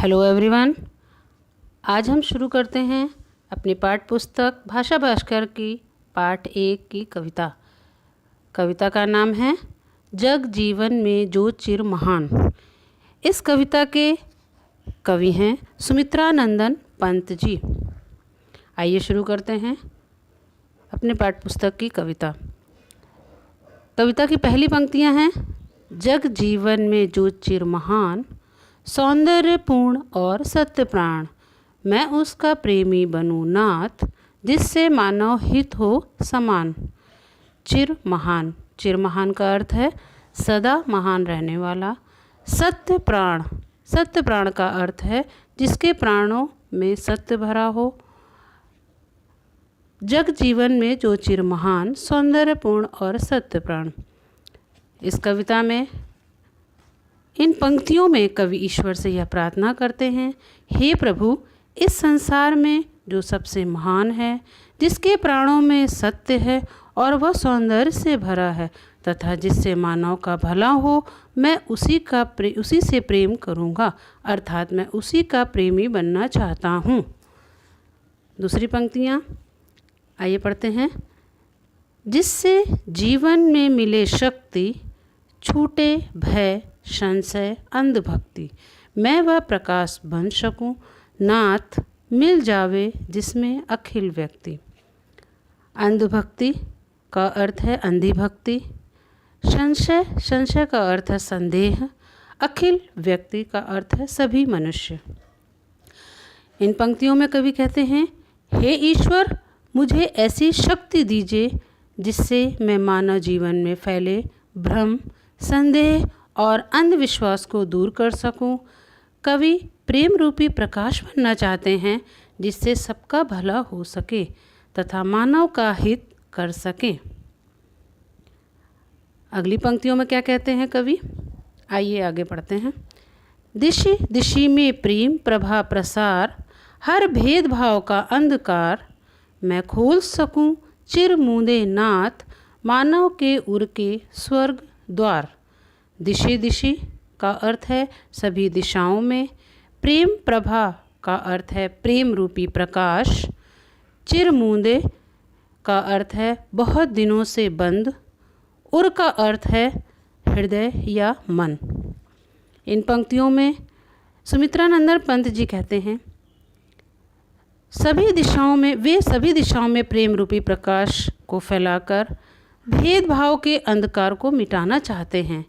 Hello everyone. आज हम शुरू करते हैं अपनी पाठ पुस्तक भाषा भास्कर की पाठ 1 की कविता। कविता का नाम है जग जीवन में जो चिर महान। इस कविता के कवि हैं सुमित्रानंदन पंत जी। आइए शुरू करते हैं अपने पाठ पुस्तक की कविता। कविता की पहली पंक्तियां हैं, जग जीवन में जो चिर महान, सौंदर्यपूर्ण और सत्य प्राण, मैं उसका प्रेमी बनूं नाथ, जिससे मानव हित हो समान। चिर महान, चिर महान का अर्थ है सदा महान रहने वाला। सत्य प्राण, सत्य प्राण का अर्थ है जिसके प्राणों में सत्य भरा हो। जग जीवन में जो चिर महान, सौंदर्यपूर्ण और सत्य प्राण। इस कविता में इन पंक्तियों में कवि ईश्वर से यह प्रार्थना करते हैं, हे प्रभु, इस संसार में जो सबसे महान है, जिसके प्राणों में सत्य है और वह सौंदर्य से भरा है तथा जिससे मानव का भला हो, मैं उसी से प्रेम करूँगा, अर्थात मैं उसी का प्रेमी बनना चाहता हूँ। दूसरी पंक्तियाँ आइए पढ़ते हैं। जिससे जीवन में मिले शक्ति, छूटे भय संशय अंधभक्ति, मैं वह प्रकाश बन सकूं, नाथ मिल जावे जिसमें अखिल व्यक्ति। अंधभक्ति का अर्थ है अंधी भक्ति। संशय, संशय का अर्थ है संदेह। अखिल व्यक्ति का अर्थ है सभी मनुष्य। इन पंक्तियों में कवि कहते हैं, हे ईश्वर, मुझे ऐसी शक्ति दीजिए जिससे मैं मानव जीवन में फैले भ्रम, संदेह और अंधविश्वास को दूर कर सकूं। कवि प्रेम रूपी प्रकाश बनना चाहते हैं जिससे सबका भला हो सके तथा मानव का हित कर सके। अगली पंक्तियों में क्या कहते हैं कवि, आइए आगे पढ़ते हैं। दिशि दिशि में प्रेम प्रभा प्रसार, हर भेदभाव का अंधकार, मैं खोल सकूं चिर मूंदे नाथ, मानव के उर के स्वर्ग द्वार। दिशि दिशि का अर्थ है सभी दिशाओं में। प्रेम प्रभा का अर्थ है प्रेम रूपी प्रकाश। चिर मूंदे का अर्थ है बहुत दिनों से बंद। उर का अर्थ है हृदय या मन। इन पंक्तियों में सुमित्रानंदन पंत जी कहते हैं, सभी दिशाओं में प्रेम रूपी प्रकाश को फैलाकर भेदभाव के अंधकार को मिटाना चाहते हैं।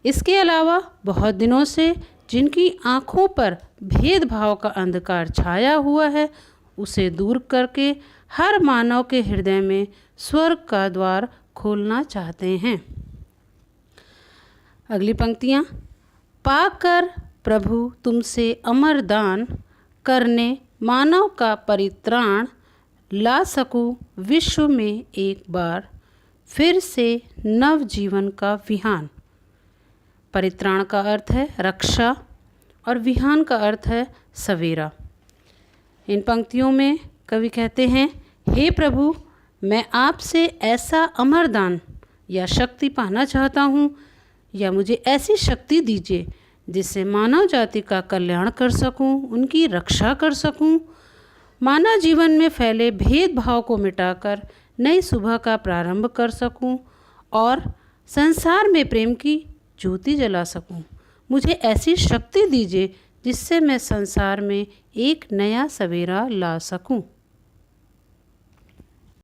इसके अलावा बहुत दिनों से जिनकी आँखों पर भेदभाव का अंधकार छाया हुआ है, उसे दूर करके हर मानव के हृदय में स्वर्ग का द्वार खोलना चाहते हैं। अगली पंक्तियाँ, पाकर प्रभु तुमसे अमर दान, करने मानव का परित्राण, ला सकूं विश्व में एक बार, फिर से नव जीवन का विहान। परित्राण का अर्थ है रक्षा और विहान का अर्थ है सवेरा। इन पंक्तियों में कवि कहते हैं, हे प्रभु, मैं आपसे ऐसा अमर दान या शक्ति पाना चाहता हूँ, या मुझे ऐसी शक्ति दीजिए जिससे मानव जाति का कल्याण कर सकूँ, उनकी रक्षा कर सकूँ, मानव जीवन में फैले भेदभाव को मिटाकर नई सुबह का प्रारंभ कर सकूं और संसार में प्रेम की ज्योति जला सकूं। मुझे ऐसी शक्ति दीजिए जिससे मैं संसार में एक नया सवेरा ला सकूं।